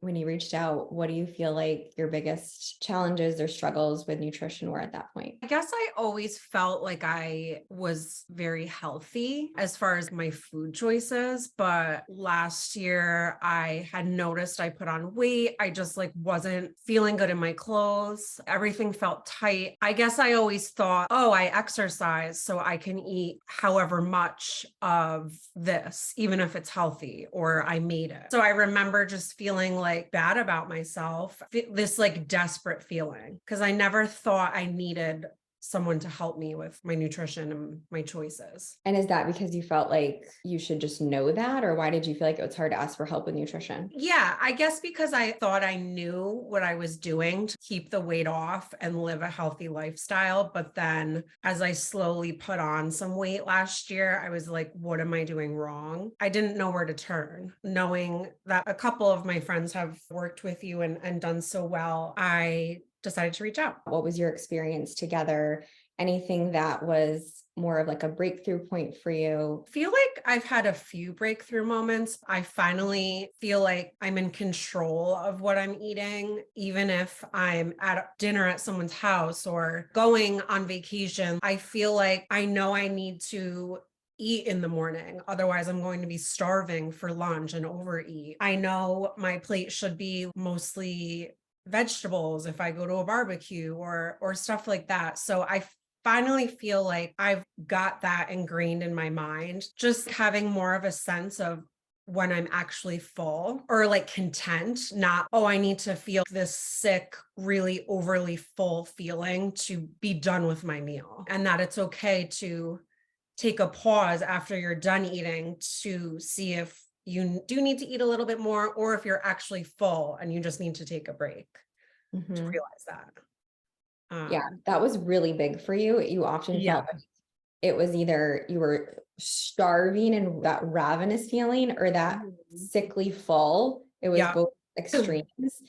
when you reached out, what do you feel like your biggest challenges or struggles with nutrition were at that point? I guess I always felt like I was very healthy as far as my food choices, but last year I had noticed I put on weight. I just like wasn't feeling good in my clothes. Everything felt tight. I guess I always thought, oh, I exercise so I can eat however much of this, even if it's healthy or I made it. So I remember just feeling like bad about myself, this like desperate feeling, because I never thought I needed someone to help me with my nutrition and my choices. And is that because you felt like you should just know that? Or why did you feel like it was hard to ask for help with nutrition? Yeah, I guess because I thought I knew what I was doing to keep the weight off and live a healthy lifestyle. But then as I slowly put on some weight last year, I was like, what am I doing wrong? I didn't know where to turn. Knowing that a couple of my friends have worked with you and done so well, I decided to reach out. What was your experience together? Anything that was more of like a breakthrough point for you? Feel like I've had a few breakthrough moments. I finally feel like I'm in control of what I'm eating, even if I'm at dinner at someone's house or going on vacation. I feel like I know I need to eat in the morning. Otherwise, I'm going to be starving for lunch and overeat. I know my plate should be mostly vegetables if I go to a barbecue or stuff like that. So I finally feel like I've got that ingrained in my mind, just having more of a sense of when I'm actually full or like content, not, oh, I need to feel this sick, really overly full feeling to be done with my meal. And that it's okay to take a pause after you're done eating to see if you do need to eat a little bit more or if you're actually full and you just need to take a break to Mhm. realize that. Yeah, Um, that was really big for you. You often felt yeah. like it was either you were starving and that ravenous feeling or that Mhm. sickly full. It was Yeah. both extremes.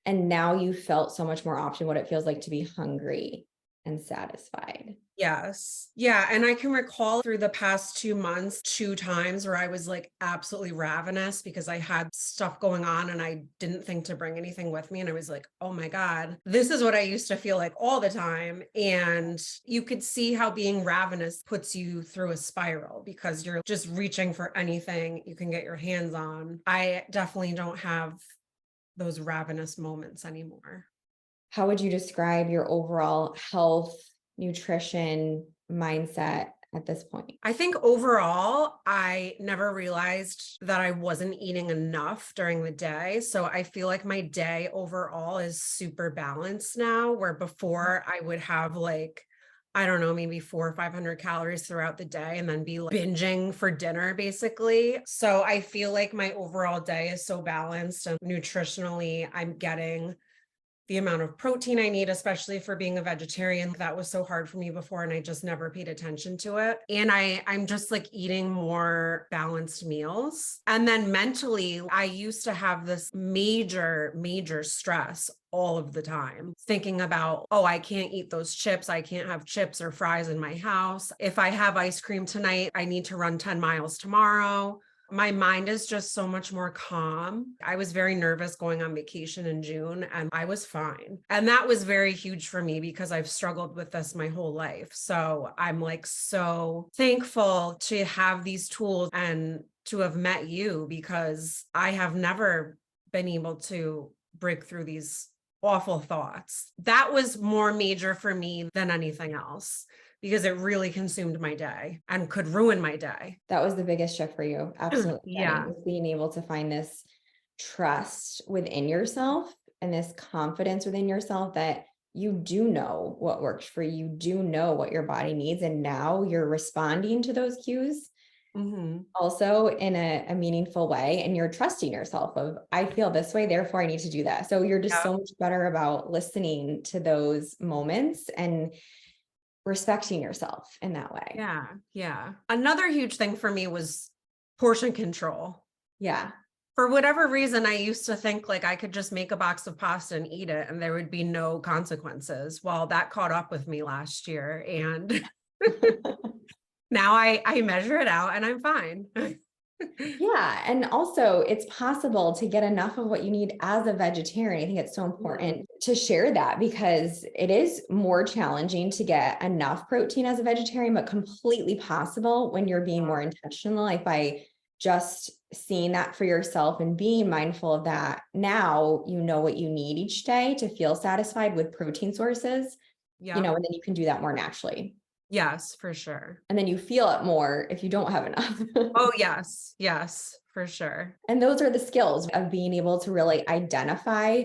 And now you felt so much more often what it feels like to be hungry and satisfied. Yes. Yeah. And I can recall through the past 2 months, two times where I was like absolutely ravenous because I had stuff going on and I didn't think to bring anything with me. And I was like, oh my God, this is what I used to feel like all the time. And you could see how being ravenous puts you through a spiral because you're just reaching for anything you can get your hands on. I definitely don't have those ravenous moments anymore. How would you describe your overall health, nutrition mindset at this point? I think overall, I never realized that I wasn't eating enough during the day. So I feel like my day overall is super balanced now, where before I would have like, I don't know, maybe 400 or 500 calories throughout the day and then be like binging for dinner, basically. So I feel like my overall day is so balanced and nutritionally, I'm getting the amount of protein I need, especially for being a vegetarian. That was so hard for me before, and I just never paid attention to it. And I'm just like eating more balanced meals. And then mentally, I used to have this major stress all of the time, thinking about, oh, I can't eat those chips. I can't have chips or fries in my house. If I have ice cream tonight, I need to run 10 miles tomorrow. My mind is just so much more calm. I was very nervous going on vacation in June and I was fine. And that was very huge for me because I've struggled with this my whole life. So I'm like so thankful to have these tools and to have met you because I have never been able to break through these awful thoughts. That was more major for me than anything else because it really consumed my day and could ruin my day. That was the biggest shift for you. Absolutely, Jenny, Yeah. was being able to find this trust within yourself and this confidence within yourself that you do know what works for you. You do know what your body needs. And now you're responding to those cues Mhm. also in a meaningful way. And you're trusting yourself of, I feel this way, therefore I need to do that. So you're just Yeah. so much better about listening to those moments and respecting yourself in that way. Yeah. Yeah. Another huge thing for me was portion control. Yeah. For whatever reason, I used to think like I could just make a box of pasta and eat it and there would be no consequences. Well, that caught up with me last year. And now I measure it out and I'm fine. Yeah. And also, it's possible to get enough of what you need as a vegetarian. I think it's so Mhm. important to share that because it is more challenging to get enough protein as a vegetarian, but completely possible when you're being more intentional, like by just seeing that for yourself and being mindful of that. Now you know what you need each day to feel satisfied with protein sources, Yep. and then you can do that more naturally. Yes, for sure. And then you feel it more if you don't have enough. Oh, yes. Yes, for sure. And those are the skills of being able to really identify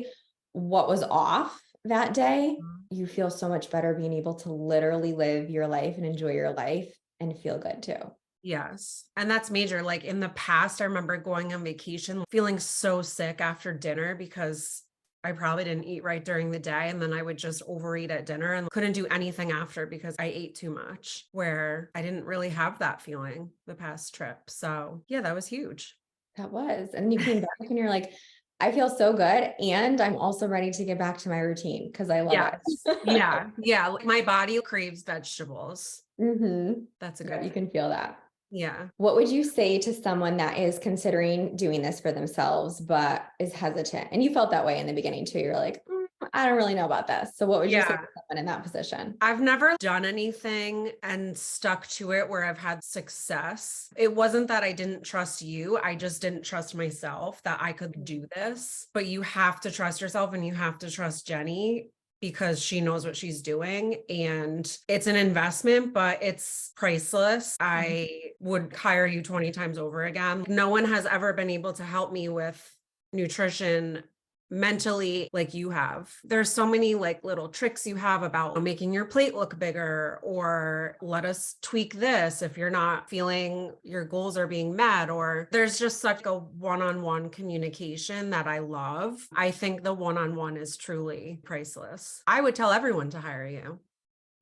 what was off that day. Mhm. You feel so much better being able to literally live your life and enjoy your life and feel good too. Yes. And that's major. Like in the past, I remember going on vacation, feeling so sick after dinner because I probably didn't eat right during the day. And then I would just overeat at dinner and couldn't do anything after because I ate too much, where I didn't really have that feeling the past trip. So, yeah, that was huge. That was. And you came back and you're like, I feel so good. And I'm also ready to get back to my routine because I love Yes. it. Yeah. Yeah. Like my body craves vegetables. That's a Yeah, good you thing. can feel that. Yeah. What would you say to someone that is considering doing this for themselves, but is hesitant? And you felt that way in the beginning too. You're like, I don't really know about this. So what would you say to Yeah. someone in that position? I've never done anything and stuck to it where I've had success. It wasn't that I didn't trust you. I just didn't trust myself that I could do this. But you have to trust yourself and you have to trust Jenny because she knows what she's doing. And it's an investment, but it's priceless. Mhm. I would hire you 20 times over again. No one has ever been able to help me with nutrition mentally like you have. There's so many like little tricks you have about making your plate look bigger, or let us tweak this if you're not feeling your goals are being met, or there's just such a one-on-one communication that I love. I think the one-on-one is truly priceless. I would tell everyone to hire you.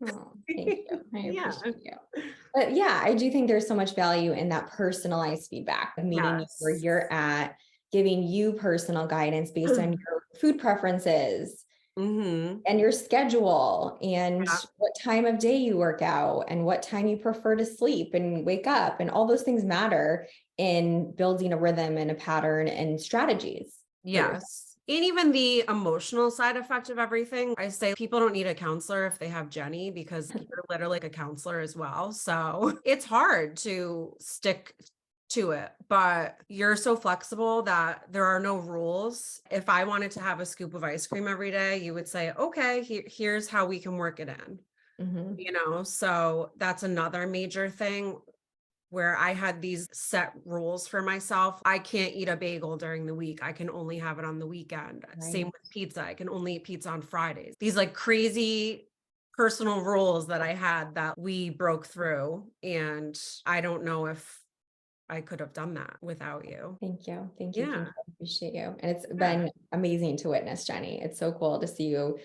Oh, thank you. I Yeah. appreciate you. But yeah, I do think there's so much value in that personalized feedback of meeting you where Yes. you're at, giving you personal guidance based on your food preferences Hmm. and your schedule and Yeah. what time of day you work out and what time you prefer to sleep and wake up. And all those things matter in building a rhythm and a pattern and strategies for yourself. Yes. And even the emotional side effect of everything, I say people don't need a counselor if they have Jenny because you're literally like a counselor as well. So it's hard to stick to it, but you're so flexible that there are no rules. If I wanted to have a scoop of ice cream every day, you would say, okay, here's how we can work it in. Mhm. So that's another major thing where I had these set rules for myself. I can't eat a bagel during the week. I can only have it on the weekend. Same Right. with pizza. I can only eat pizza on Fridays. These like crazy personal rules that I had that we broke through. And I don't know if I could have done that without you. Thank you. Thank you. Thank Yeah. you. I appreciate you. And it's Yeah. been amazing to witness, Jenny. It's so cool to see you.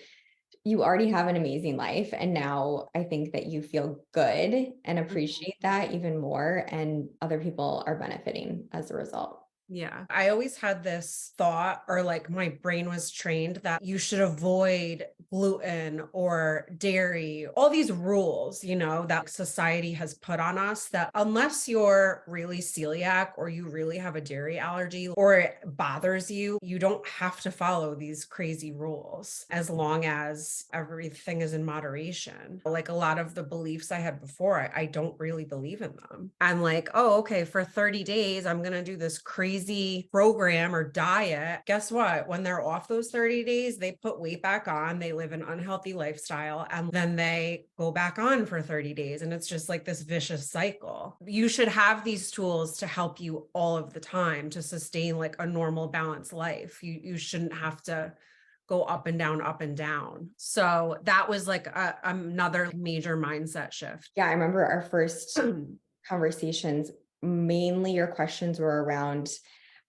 You already have an amazing life. And now I think that you feel good and Mhm. appreciate that even more. And other people are benefiting as a result. Yeah. I always had this thought, or like my brain was trained that you should avoid gluten or dairy, all these rules, that society has put on us that unless you're really celiac or you really have a dairy allergy or it bothers you, you don't have to follow these crazy rules as long as everything is in moderation. Like a lot of the beliefs I had before, I don't really believe in them. I'm like, oh, okay, for 30 days, I'm going to do this crazy program or diet. Guess what? When they're off those 30 days, they put weight back on, they live an unhealthy lifestyle, and then they go back on for 30 days. And it's just like this vicious cycle. You should have these tools to help you all of the time to sustain like a normal, balanced life. You shouldn't have to go up and down, up and down. So that was like another major mindset shift. Yeah, I remember our first conversations, mainly your questions were around,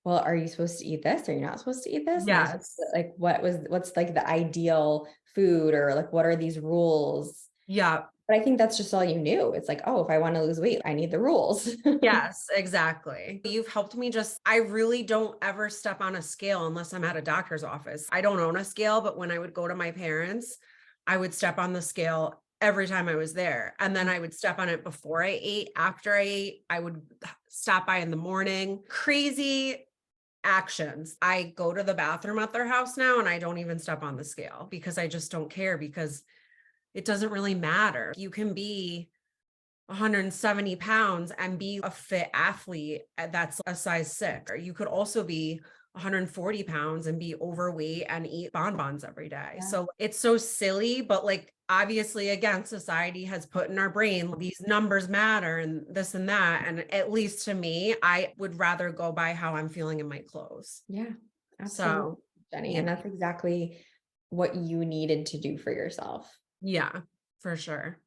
well, are you supposed to eat this? Are you not supposed to eat this? And I said, Yes. like, what's like the ideal food or like, what are these rules? Yeah. But I think that's just all you knew. It's like, oh, if I want to lose weight, I need the rules. Yes, exactly. You've helped me I really don't ever step on a scale unless I'm at a doctor's office. I don't own a scale, but when I would go to my parents, I would step on the scale every time I was there. And then I would step on it before I ate, after I ate, I would stop by in the morning. Crazy actions. I go to the bathroom at their house now and I don't even step on the scale because I just don't care, because it doesn't really matter. You can be 170 pounds and be a fit athlete that's a size 6. Or you could also be 140 pounds and be overweight and eat bonbons every day. Yeah. So it's so silly, but like obviously again, society has put in our brain these numbers matter and this and that. And at least to me, I would rather go by how I'm feeling in my clothes. Yeah, absolutely, So Jenny. yeah, And that's exactly what you needed to do for yourself, yeah, for sure.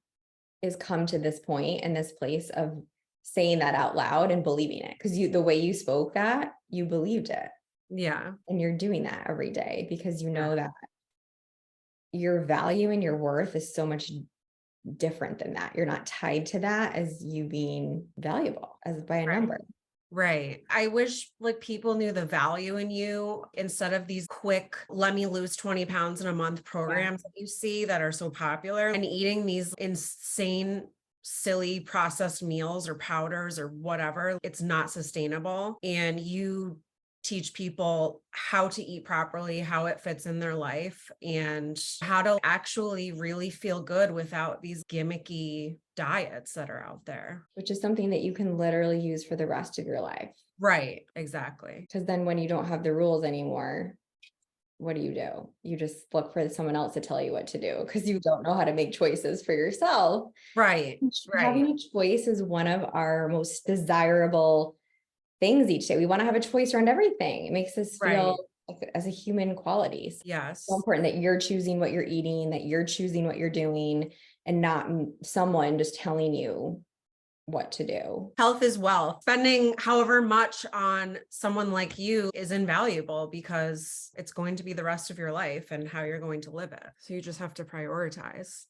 is come to this point and this place of saying that out loud and believing it. Because the way you spoke that, you believed it. Yeah. And you're doing that every day because you Yeah. know that your value and your worth is so much different than that. You're not tied to that as you being valuable as by a Right. number. Right. I wish like people knew the value in you instead of these quick, let me lose 20 pounds in a month programs that you see that are so popular, and eating these insane, silly processed meals or powders or whatever. It's not sustainable. And you teach people how to eat properly, how it fits in their life, and how to actually really feel good without these gimmicky diets that are out there. Which is something that you can literally use for the rest of your life. Right. Exactly. Because then when you don't have the rules anymore, what do? You just look for someone else to tell you what to do because you don't know how to make choices for yourself. Right. Right. Having a choice is one of our most desirable things each day. We want to have a choice around everything. It makes us Right. feel like as a human quality. So Yes. important that you're choosing what you're eating, that you're choosing what you're doing, and not someone just telling you what to do. Health is wealth. Spending however much on someone like you is invaluable because it's going to be the rest of your life and how you're going to live it. So you just have to prioritize.